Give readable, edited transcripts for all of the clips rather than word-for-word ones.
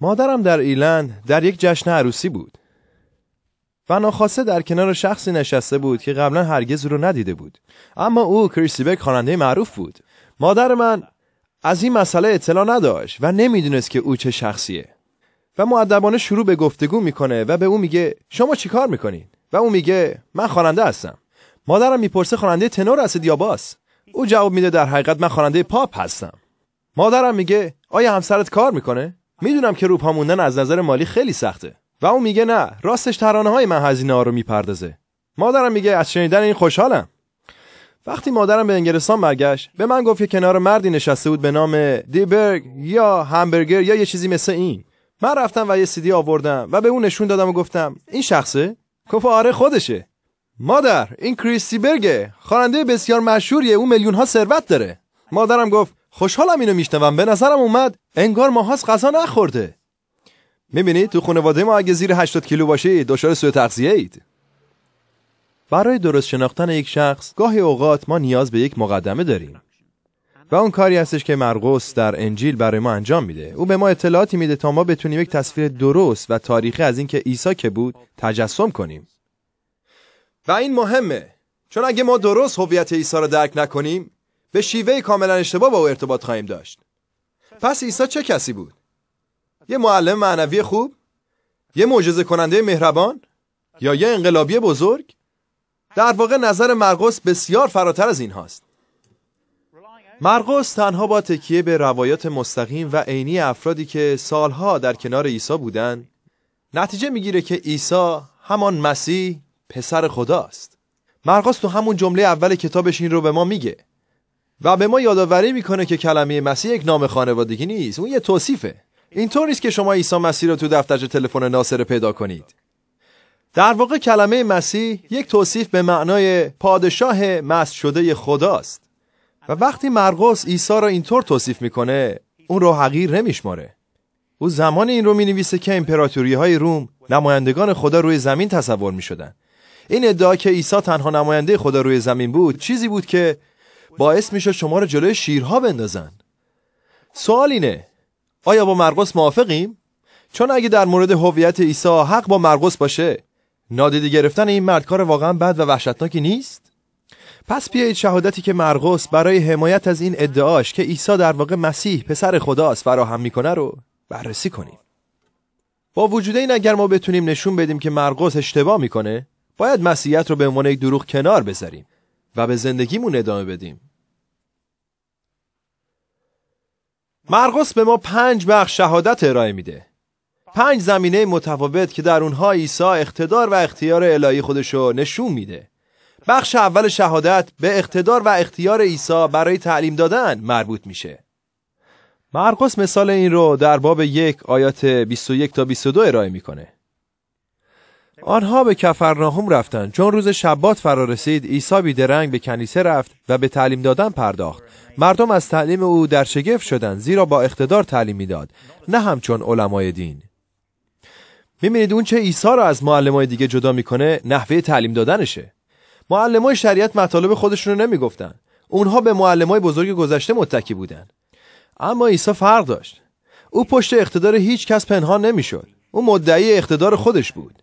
مادرم در ایرلند در یک جشن عروسی بود و ناخواسته در کنار شخصی نشسته بود که قبلا هرگز او رو ندیده بود. اما او کریس بیک خواننده معروف بود. مادر من از این مسئله اطلاع نداشت و نمیدونست که او چه شخصیه و مؤدبانه شروع به گفتگو میکنه و به او میگه شما چی کار میکنین؟ و او میگه من خواننده هستم. مادرم میپرسه خواننده تنور هستید یا باس؟ او جواب میده در حقیقت من خواننده پاپ هستم. مادرم میگه آیا همسرت کار میکنه؟ میدونم که رو پا موندن از نظر مالی خیلی سخته. و او میگه نه، راستش ترانه‌های من هزینه ها رو میپردازه. مادرم میگه از شنیدن این خوشحالم. وقتی مادرم به انگلستان برگشت به من گفت که کنار مردی نشسته بود به نام دیبرگ یا همبرگر یا یه چیزی مثل این. من رفتم و یه CD آوردم و به اون نشون دادم و گفتم این شخصه؟ گفت آره خودشه. مادر این کریس برگه، خواننده بسیار مشهوریه، اون میلیون ها ثروت داره. مادرم گفت خوشحالم اینو میشنوم، به نظرم اومد انگار ماهاست غذا نخورده. میبینید تو خانواده ما اگه زیر 80 کیلو باشید دچار سوء تغذیه اید. برای درست شناختن یک شخص گاهی اوقات ما نیاز به یک مقدمه داریم و اون کاری هستش که مرقس در انجیل برای ما انجام میده. او به ما اطلاعاتی میده تا ما بتونیم یک تصویر درست و تاریخی از این که عیسی که بود تجسم کنیم. و این مهمه، چون اگه ما درست هویت عیسی رو درک نکنیم به شیوه کاملا اشتباه با او ارتباط خواهیم داشت. پس عیسی چه کسی بود؟ یه معلم معنوی خوب؟ یه معجزه کننده مهربان؟ یا یه انقلابی بزرگ؟ در واقع نظر مرقس بسیار فراتر از این هاست. مرقس تنها با تکیه به روایات مستقیم و عینی افرادی که سالها در کنار عیسی بودن نتیجه میگیره که عیسی همان مسیح پسر خداست. مرقس تو همون جمله اول کتابش این رو به ما میگه و به ما یادآوری میکنه که کلمه مسیح یک نام خانوادگی نیست، اون یه توصیفه. اینطور نیست که شما عیسی مسیح رو تو دفترچه تلفن ناصر پیدا کنید. در واقع کلمه مسیح یک توصیف به معنای پادشاه مسح شده خداست و وقتی مرقس عیسی را اینطور توصیف میکنه اون رو حقیر نمیشماره. او زمان این رو مینویسه که امپراتوری‌های روم نمایندگان خدا روی زمین تصور میشدن. این ادعا که عیسی تنها نماینده خدا روی زمین بود چیزی بود که باعث میشد شما رو جلوی شیرها بندازن. سوال اینه آیا با مرقس موافقیم؟ چون اگه در مورد هویت عیسی حق با مرقس باشه نادیده گرفتن این مرد کار واقعا بد و وحشتناکی نیست؟ پس بیایید شهادتی که مرقس برای حمایت از این ادعاش که عیسی در واقع مسیح پسر خداست فراهم میکنه رو بررسی کنیم. با وجود این اگر ما بتونیم نشون بدیم که مرقس اشتباه میکنه باید مسیحیت رو به عنوان یک دروغ کنار بذاریم و به زندگیمون ادامه بدیم. مرقس به ما 5 بخش شهادت ارائه میده. 5 زمینه متفاوت که در اونها عیسی اقتدار و اختیار الهی خودشو نشون میده. بخش اول شهادت به اقتدار و اختیار عیسی برای تعلیم دادن مربوط میشه. مرقس مثال این رو در باب 1 آیات 21 تا 22 ارائه میکنه. آنها به کفرناهم رفتند. چون روز شبات فرا رسید عیسی بیدرنگ به کنیسه رفت و به تعلیم دادن پرداخت. مردم از تعلیم او در شگفت شدند زیرا با اقتدار تعلیم میداد، نه همچون علمای دین. می‌بینید اون چه عیسی را از معلمای دیگه جدا میکنه نحوه تعلیم دادنشه. معلمای شریعت مطالب خودشون رو نمیگفتن. اونها به معلمای بزرگ گذشته متکی بودن. اما عیسی فرق داشت. او پشت اقتدار هیچ کس پنهان نمیشد. او مدعی اقتدار خودش بود.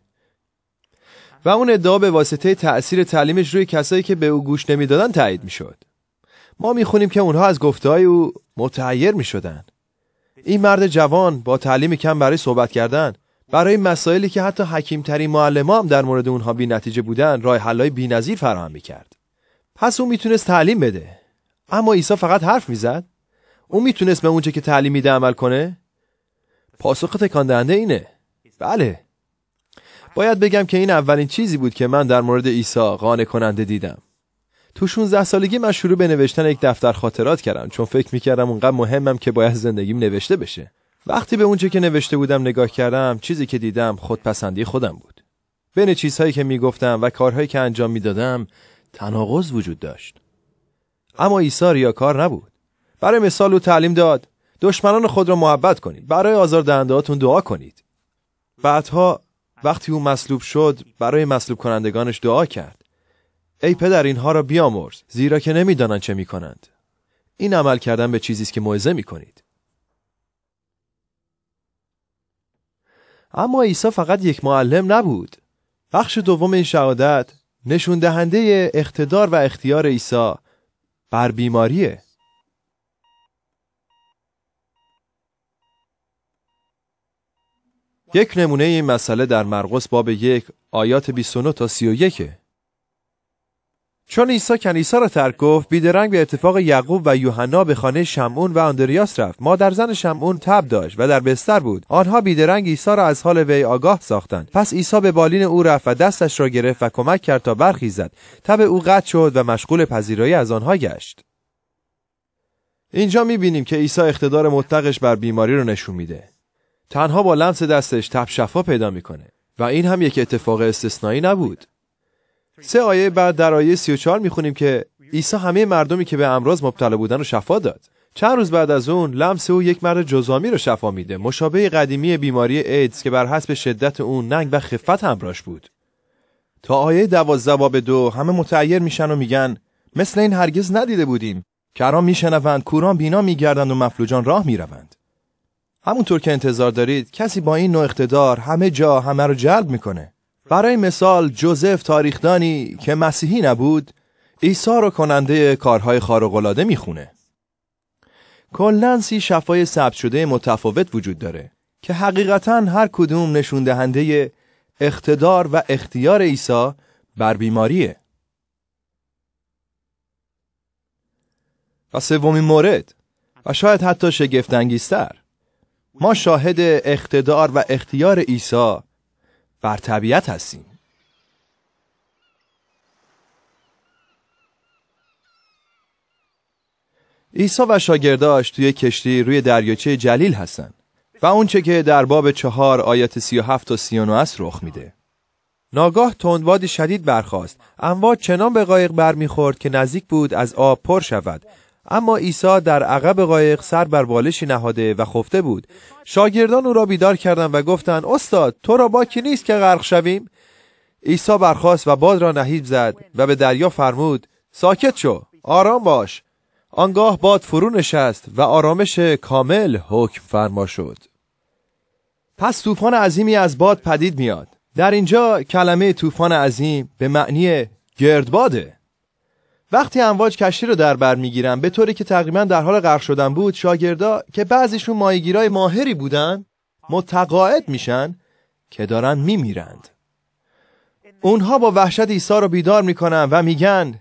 و اون ادعا به واسطه تأثیر تعلیمش روی کسایی که به او گوش نمیدادن تایید میشد. ما میخونیم که اونها از گفته‌های او متحیر میشدن. این مرد جوان با تعلیم کم برای صحبت کردن برای مسائلی که حتی حکیم‌ترین معلم‌ها هم در مورد اونها بی‌نتیجه بودن راه حل‌های بی‌نظیر فراهم می‌کرد. پس اون میتونست تعلیم بده. اما عیسی فقط حرف میزد. اون میتونست به اونچه که تعلیم میده عمل کنه؟ پاسخ تکان دهنده اینه. بله. باید بگم که این اولین چیزی بود که من در مورد عیسی قانع کننده دیدم. تو 16 سالگی من شروع به نوشتن یک دفتر خاطرات کردم چون فکر می‌کردم اونقدر مهمم که باید زندگیم نوشته بشه. وقتی به اونچه که نوشته بودم نگاه کردم چیزی که دیدم خودپسندی خودم بود. بین چیزهایی که میگفتم و کارهایی که انجام میدادم تناقض وجود داشت. اما عیسی ریاکار نبود. برای مثال او تعلیم داد دشمنان خود را محبت کنید، برای آزاردهنده‌هاتون دعا کنید. بعدها وقتی او مصلوب شد برای مصلوب کنندگانش دعا کرد. ای پدر اینها را بیامرز زیرا که نمیدانند چه میکنند. این عمل کردن به چیزی است که موعظه میکنید. اما عیسی فقط یک معلم نبود. بخش دوم این شهادت نشون دهنده اقتدار و اختیار عیسی بر بیماریه. یک نمونه این مسئله در مرقس باب 1 آیات 29 تا 31. چون عیسی کنیسه را ترک گفت، بیدرنگ به اتفاق یعقوب و یوحنا به خانه شمعون و آندریاس رفت. مادر زن شمعون تب داشت و در بستر بود. آنها بیدرنگ عیسی را از حال وی آگاه ساختند. پس عیسی به بالین او رفت و دستش را گرفت و کمک کرد تا برخیزد. تب او قطع شد و مشغول پذیرایی از آنها گشت. اینجا می‌بینیم که عیسی اقتدار مطلقش بر بیماری رو نشون میده. تنها با لمس دستش تب شفا پیدا میکنه و این هم یک اتفاق استثنایی نبود. 3 آیه بعد در آیه 34 میخونیم که عیسی همه مردمی که به امراض مبتلا بودن رو شفا داد. چند روز بعد از اون لمس او یک مرد جزامی رو شفا میده، مشابه قدیمی بیماری ایدز که بر حسب شدت اون ننگ و خفت همراهش بود. تا آیه 12 باب 2 همه متعیر میشن و میگن مثل این هرگز ندیده بودیم. کرام میشنوند، کوران بینا میگردند و مفلوجان راه میروند. همونطور که انتظار دارید کسی با این نوع اقتدار همه جا همه رو جلب میکنه. برای مثال جوزف تاریخدانی که مسیحی نبود عیسی رو کننده کارهای خارق‌العاده میخونه. کلاً 30 شفای ثبت شده متفاوت وجود داره که حقیقتاً هر کدوم نشون دهنده اقتدار و اختیار عیسی بر بیماریه. و سومین مورد و شاید حتی شگفت‌انگیزتر، ما شاهد اقتدار و اختیار عیسی بر طبیعت هستیم. عیسی و شاگرداش توی کشتی روی دریاچه جلیل هستن و اونچه که در باب 4 آیات 37 تا 39 است رخ میده. ناگاه تندبادی شدید برخاست. امواج چنان به قایق برمیخورد که نزدیک بود از آب پر شود. اما عیسی در عقب قایق سر بر بالشی نهاده و خفته بود. شاگردان او را بیدار کردند و گفتند استاد تو را باکی نیست که غرق شویم؟ عیسی برخاست و باد را نهیب زد و به دریا فرمود ساکت شو، آرام باش. آنگاه باد فرو نشست و آرامش کامل حکم فرما شد. پس طوفان عظیمی از باد پدید میاد. در اینجا کلمه طوفان عظیم به معنی گردباده. وقتی امواج کشتی رو در بر میگیرن به طوری که تقریبا در حال غرق شدن بود، شاگردا که بعضیشون ماهیگیرای ماهری بودن متقاعد میشن که دارن میمیرند. اونها با وحشت عیسی رو بیدار میکنن و میگن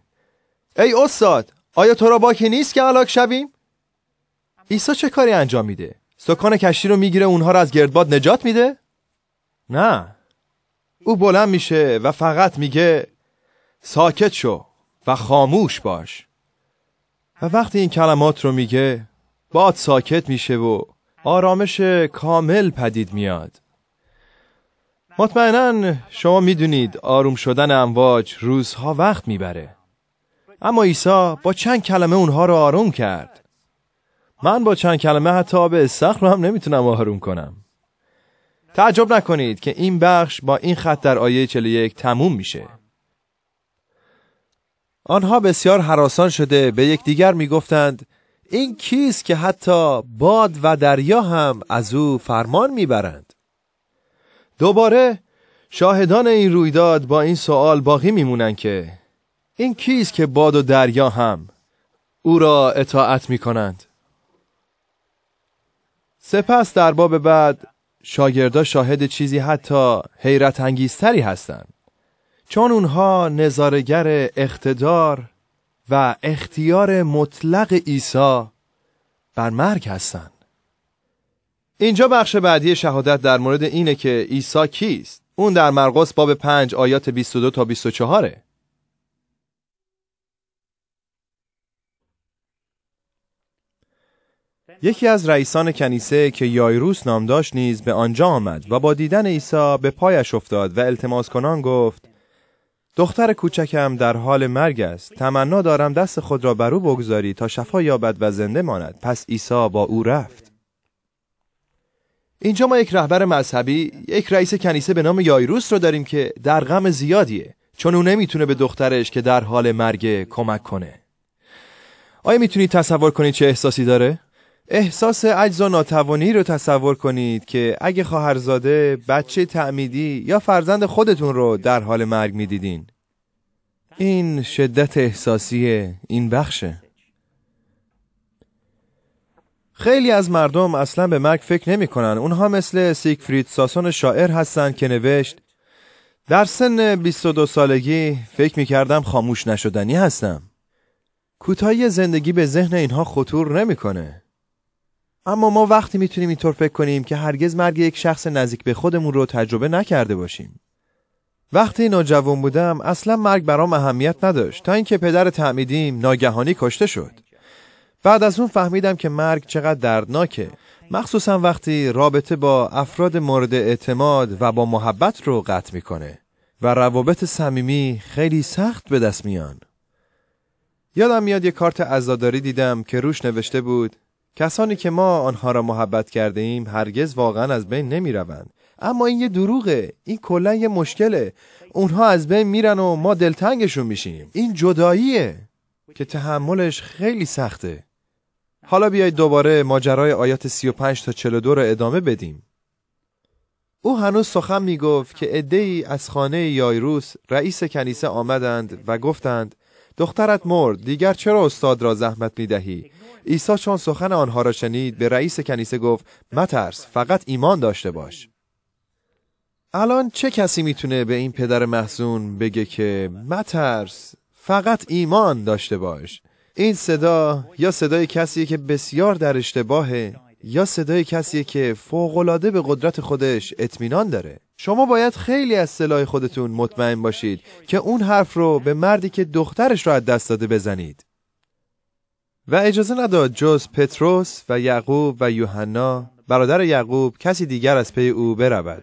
ای استاد آیا تو را باکی نیست که هلاک شویم؟ عیسی چه کاری انجام میده؟ سکان کشتی رو میگیره اونها رو از گردباد نجات میده؟ نه. او بلند میشه و فقط میگه ساکت شو و خاموش باش. و وقتی این کلمات رو میگه باد ساکت میشه و آرامش کامل پدید میاد. مطمئناً شما میدونید آروم شدن امواج روزها وقت میبره. اما عیسی با چند کلمه اونها رو آروم کرد. من با چند کلمه حتی آب استخر رو هم نمیتونم آروم کنم. تعجب نکنید که این بخش با این خط در آیه 41 تموم میشه. آنها بسیار هراسان شده به یکدیگر میگفتند این کیست که حتی باد و دریا هم از او فرمان میبرند؟ دوباره شاهدان این رویداد با این سوال باقی میمونن که این کیست که باد و دریا هم او را اطاعت میکنند؟ سپس در باب بعد شاگردا شاهد چیزی حتی حیرت انگیزتری هستند، چون اونها نظارگر اقتدار و اختیار مطلق عیسی بر مرگ هستند. اینجا بخش بعدی شهادت در مورد اینه که عیسی کیست. اون در مرقس باب 5 آیات 22 تا 24. یکی از رئیسان کنیسه که یایروس نام داشت نیز به آنجا آمد و با دیدن عیسی به پایش افتاد و التماس کنان گفت دختر کوچکم در حال مرگ است. تمنا دارم دست خود را بر او بگذاری تا شفا یابد و زنده ماند. پس عیسی با او رفت. اینجا ما یک رهبر مذهبی، یک رئیس کنیسه به نام یایروس رو داریم که در غم زیادیه، چون او نمیتونه به دخترش که در حال مرگ کمک کنه. آیا میتونید تصور کنید چه احساسی داره؟ احساس عجز و ناتوانی رو تصور کنید که اگه خواهرزاده، بچه تعمیدی یا فرزند خودتون رو در حال مرگ می‌دیدین. این شدت احساسی این بخشه. خیلی از مردم اصلا به مرگ فکر نمی کنن. اونها مثل سیگفرید ساسون شاعر هستن که نوشت در سن 22 سالگی فکر می کردم خاموش نشدنی هستم. کوتاهی زندگی به ذهن اینها خطور نمی کنه. اما ما وقتی می تونیم اینطور فکر کنیم که هرگز مرگ یک شخص نزدیک به خودمون رو تجربه نکرده باشیم. وقتی نوجوان بودم اصلا مرگ برام اهمیت نداشت تا اینکه پدر تعمیدیم ناگهانی کشته شد. بعد از اون فهمیدم که مرگ چقدر دردناکه، مخصوصا وقتی رابطه با افراد مورد اعتماد و با محبت رو قطع میکنه و روابط صمیمی خیلی سخت به دست میان. یادم میاد یک کارت عزاداری دیدم که روش نوشته بود کسانی که ما آنها را محبت کرده ایم هرگز واقعا از بین نمی روند. اما این یه دروغه، این کلا یه مشکله. اونها از بین میرن و ما دلتنگشون میشیم. این جداییه که تحملش خیلی سخته. حالا بیایید دوباره ماجرای آیات 35 تا 42 رو ادامه بدیم. او هنوز سخن میگفت که عده‌ای از خانه یایروس رئیس کنیسه آمدند و گفتند دخترت مرد، دیگر چرا استاد را زحمت میدهی؟ عیسی چون سخن آنها را شنید به رئیس کنیسه گفت مترس، فقط ایمان داشته باش. الان چه کسی میتونه به این پدر محزون بگه که مترس، فقط ایمان داشته باش؟ این صدا یا صدای کسیه که بسیار در اشتباهه یا صدای کسیه که فوق‌العاده به قدرت خودش اطمینان داره. شما باید خیلی از سلاح خودتون مطمئن باشید که اون حرف رو به مردی که دخترش رو از دست داده بزنید. و اجازه نداد جز پتروس و یعقوب و یوحنا برادر یعقوب کسی دیگر از پی او برود.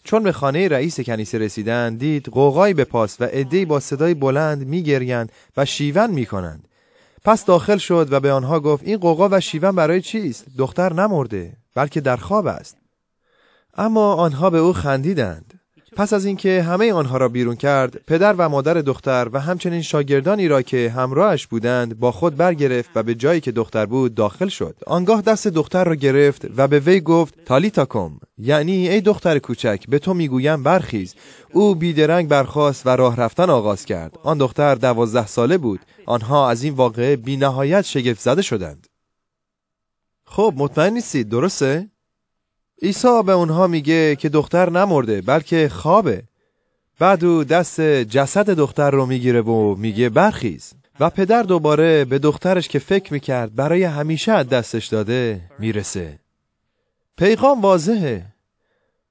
چون به خانه رئیس کنیسه رسیدن دید غوغایی به پاس و عده‌ای با صدای بلند میگریند و شیون میکنند. پس داخل شد و به آنها گفت این غوغا و شیون برای چیست؟ دختر نمرده بلکه در خواب است. اما آنها به او خندیدند. پس از اینکه همه آنها را بیرون کرد، پدر و مادر دختر و همچنین شاگردانی را که همراهش بودند با خود برگرفت و به جایی که دختر بود داخل شد. آنگاه دست دختر را گرفت و به وی گفت تالیتا کم، یعنی ای دختر کوچک به تو میگویم برخیز. او بیدرنگ برخاست و راه رفتن آغاز کرد. آن دختر 12 ساله بود. آنها از این واقعه بی نهایت شگفت زده شدند. خب مطمئن نیستید درسته؟ عیسی به اونها میگه که دختر نمرده بلکه خوابه. بعد او دست جسد دختر رو میگیره و میگه برخیز. و پدر دوباره به دخترش که فکر میکرد برای همیشه از دستش داده میرسه. پیغام واضحه.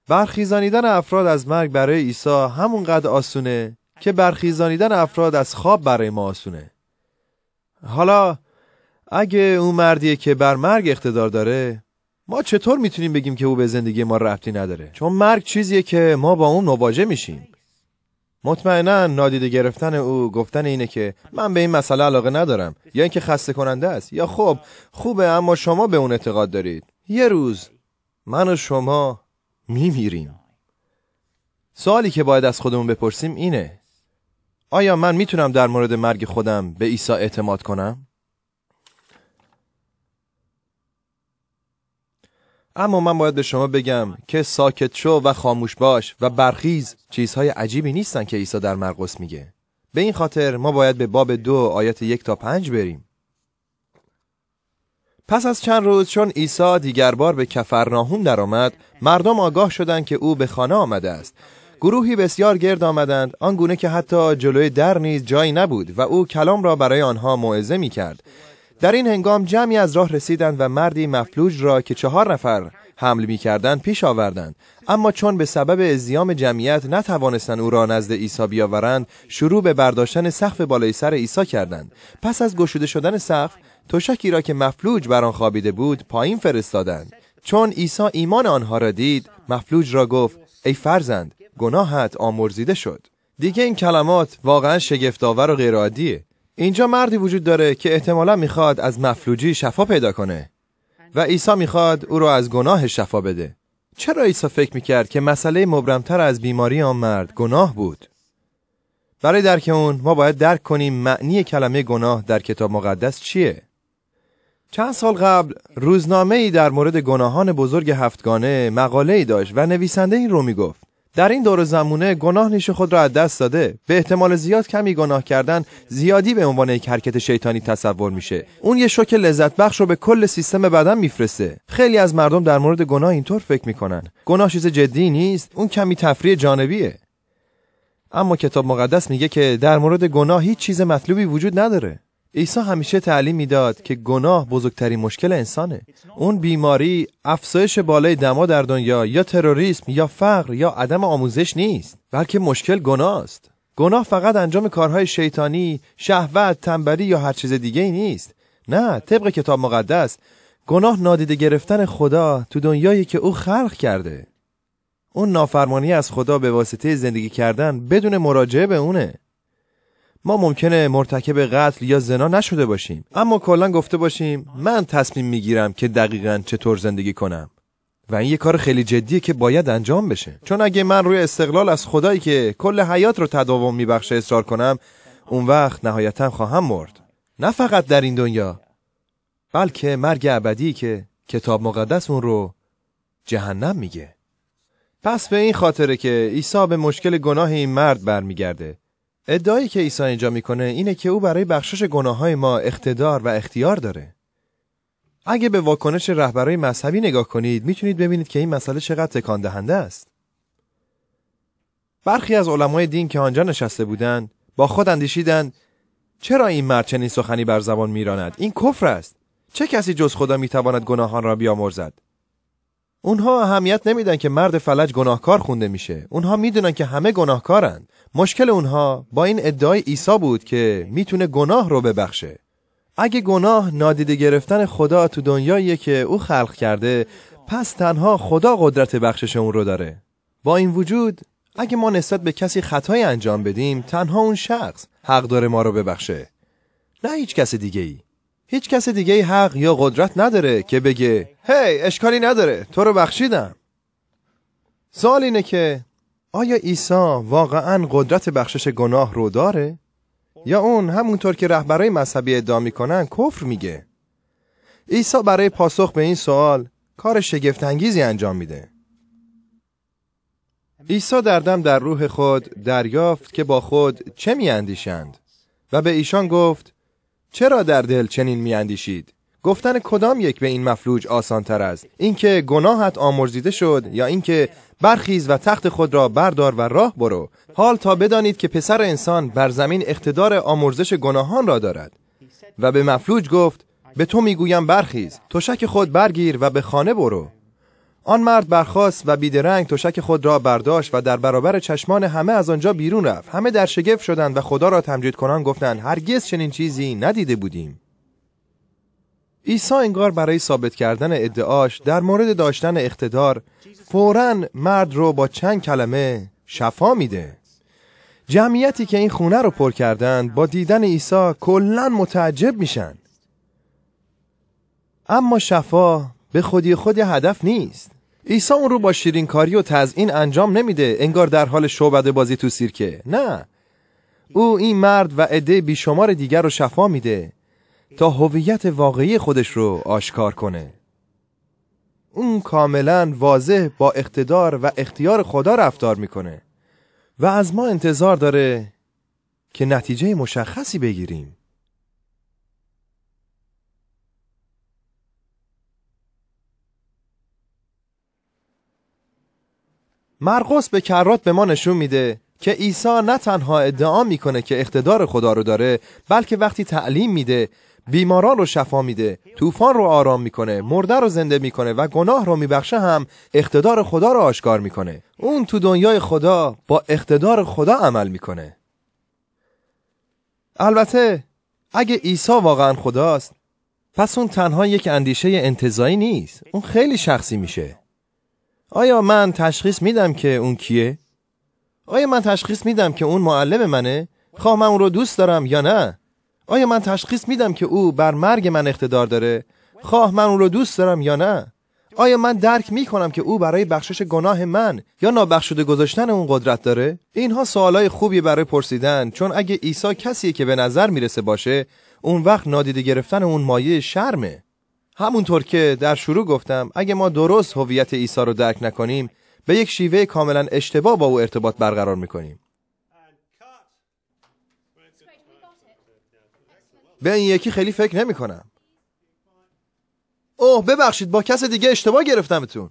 برخیزانیدن افراد از مرگ برای عیسی همونقدر آسونه که برخیزانیدن افراد از خواب برای ما آسونه. حالا اگه اون مردیه که بر مرگ اقتدار داره، ما چطور میتونیم بگیم که او به زندگی ما ربطی نداره؟ چون مرگ چیزیه که ما با اون مواجه میشیم. مطمئنا نادیده گرفتن او گفتن اینه که من به این مسئله علاقه ندارم، یا اینکه خسته کننده است، یا خب خوبه اما شما به اون اعتقاد دارید. یه روز من و شما میمیریم. سوالی که باید از خودمون بپرسیم اینه: آیا من میتونم در مورد مرگ خودم به عیسی اعتماد کنم؟ اما من باید به شما بگم که ساکت شو و خاموش باش و برخیز چیزهای عجیبی نیستن که عیسی در مرقس میگه. به این خاطر ما باید به باب 2 آیات 1 تا 5 بریم. پس از چند روز چون عیسی دیگر بار به کفرناهم در آمد، مردم آگاه شدند که او به خانه آمده است. گروهی بسیار گرد آمدند، آنگونه که حتی جلوی در نیز جایی نبود و او کلام را برای آنها موعظه می‌کرد. در این هنگام جمعی از راه رسیدند و مردی مفلوج را که 4 نفر حمل می‌کردند پیش آوردند. اما چون به سبب ازدحام جمعیت نتوانستند او را نزد عیسی بیاورند، شروع به برداشتن سقف بالای سر عیسی کردند. پس از گشوده شدن سقف، تشکی را که مفلوج بر آن خوابیده بود پایین فرستادند. چون عیسی ایمان آنها را دید، مفلوج را گفت: ای فرزند، گناهت آمرزیده شد. دیگه این کلمات واقعا شگفت‌آور و غیرعادیه. اینجا مردی وجود داره که احتمالاً میخواد از مفلوجی شفا پیدا کنه و عیسی میخواد او رو از گناه شفا بده. چرا عیسی فکر میکرد که مسئله مبرمتر از بیماری آن مرد گناه بود؟ برای درک اون ما باید درک کنیم معنی کلمه گناه در کتاب مقدس چیه. چند سال قبل روزنامه‌ای در مورد گناهان بزرگ هفتگانه مقاله‌ای داشت و نویسنده این رو میگفت: در این دور زمونه گناه نیش خود را از دست داده. به احتمال زیاد کمی گناه کردن زیادی به عنوان یک حرکت شیطانی تصور میشه. اون یه شوک لذت بخش رو به کل سیستم بدن میفرسته. خیلی از مردم در مورد گناه اینطور فکر میکنن. گناه چیز جدی نیست، اون کمی تفریح جانبیه. اما کتاب مقدس میگه که در مورد گناه هیچ چیز مطلوبی وجود نداره. عیسی همیشه تعلیم میداد که گناه بزرگترین مشکل انسانه. اون بیماری، افزایش بالای دما در دنیا، یا تروریسم، یا فقر، یا عدم آموزش نیست، بلکه مشکل گناه است. گناه فقط انجام کارهای شیطانی، شهوت، تنبلی یا هر چیز دیگه ای نیست. نه، طبق کتاب مقدس گناه نادیده گرفتن خدا تو دنیایی که او خلق کرده. اون نافرمانی از خدا به واسطه زندگی کردن بدون مراجعه به اونه. ما ممکنه مرتکب قتل یا زنا نشده باشیم، اما کلاً گفته باشیم من تصمیم میگیرم که دقیقاً چطور زندگی کنم. و این یه کار خیلی جدیه که باید انجام بشه. چون اگه من روی استقلال از خدایی که کل حیات رو تداوم میبخشه اصرار کنم، اون وقت نهایتاً خواهم مرد. نه فقط در این دنیا، بلکه مرگ ابدی که کتاب مقدس اون رو جهنم میگه. پس به این خاطره که عیسی به مشکل گناه این مرد برمیگرده. ادعایی که عیسی اینجا میکنه اینه که او برای بخشش گناههای ما اقتدار و اختیار داره. اگه به واکنش رهبرای مذهبی نگاه کنید میتونید ببینید که این مسئله چقدر تکان دهنده است. برخی از علمای دین که آنجا نشسته بودند با خود اندیشیدند چرا این مرد چنین سخنی بر زبان میراند؟ این کفر است. چه کسی جز خدا میتواند گناهان را بیامرزد؟ اونها اهمیت نمیدن که مرد فلج گناهکار خونده میشه. اونها میدونن که همه گناهکارن. مشکل اونها با این ادعای عیسی بود که میتونه گناه رو ببخشه. اگه گناه نادیده گرفتن خدا تو دنیاییه که او خلق کرده، پس تنها خدا قدرت بخشش اون رو داره. با این وجود اگه ما نسبت به کسی خطایی انجام بدیم، تنها اون شخص حق داره ما رو ببخشه، نه هیچ کس دیگه ای. هیچ کس دیگه ای حق یا قدرت نداره که بگه هی اشکالی نداره تو رو بخشیدم. سوال اینه که آیا عیسی واقعاً قدرت بخشش گناه رو داره؟ یا اون همونطور که رهبرای مذهبی ادعا میکنن کفر میگه؟ عیسی برای پاسخ به این سوال کار شگفت انگیزی انجام میده. عیسی در دم در روح خود دریافت که با خود چه میاندیشند و به ایشان گفت چرا در دل چنین میاندیشید؟ گفتن کدام یک به این مفلوج آسان تر است؟ اینکه گناهت آمرزیده شد یا اینکه برخیز و تخت خود را بردار و راه برو؟ حال تا بدانید که پسر انسان بر زمین اقتدار آمرزش گناهان را دارد. و به مفلوج گفت به تو میگویم برخیز، تشک خود برگیر و به خانه برو. آن مرد برخاست و بیدرنگ تشک خود را برداشت و در برابر چشمان همه از آنجا بیرون رفت. همه در شگفت شدند و خدا را تمجید کنان گفتند هرگز چنین چیزی ندیده بودیم. عیسی انگار برای ثابت کردن ادعاش در مورد داشتن اقتدار فوراً مرد رو با چند کلمه شفا میده. جمعیتی که این خونه رو پر کردند با دیدن عیسی کلاً متعجب میشن. اما شفا به خودی خود هدف نیست. عیسی اون رو با شیرینکاری و تزیین انجام نمیده انگار در حال شعبده بازی تو سیرکه. نه، او این مرد و عده بیشمار دیگر رو شفا میده تا هویت واقعی خودش رو آشکار کنه. اون کاملا واضح با اقتدار و اختیار خدا رفتار میکنه و از ما انتظار داره که نتیجه مشخصی بگیریم. مرقس به کرات به ما نشون میده که عیسی نه تنها ادعا میکنه که اقتدار خدا رو داره، بلکه وقتی تعلیم میده، بیماران رو شفا میده، طوفان رو آرام میکنه، مرده رو زنده میکنه و گناه رو میبخشه، هم اقتدار خدا رو آشکار میکنه. اون تو دنیای خدا با اقتدار خدا عمل میکنه. البته اگه عیسی واقعا خداست، پس اون تنها یک اندیشه انتزاعی نیست، اون خیلی شخصی میشه. آیا من تشخیص میدم که اون کیه؟ آیا من تشخیص میدم که اون معلم منه؟ خواه من اون رو دوست دارم یا نه؟ آیا من تشخیص میدم که او بر مرگ من اقتدار داره؟ خواه من اون رو دوست دارم یا نه؟ آیا من درک میکنم که او برای بخشش گناه من یا نابخشوده گذاشتن اون قدرت داره؟ اینها سوالای خوبی برای پرسیدن، چون اگه عیسی کسیه که به نظر میرسه باشه، اون وقت نادیده گرفتن اون مایه شرمه. همونطور که در شروع گفتم، اگه ما درست هویت عیسی رو درک نکنیم، به یک شیوه کاملا اشتباه با او ارتباط برقرار میکنیم. به این یکی خیلی فکر نمی کنم. اوه ببخشید، با کس دیگه اشتباه گرفتمتون.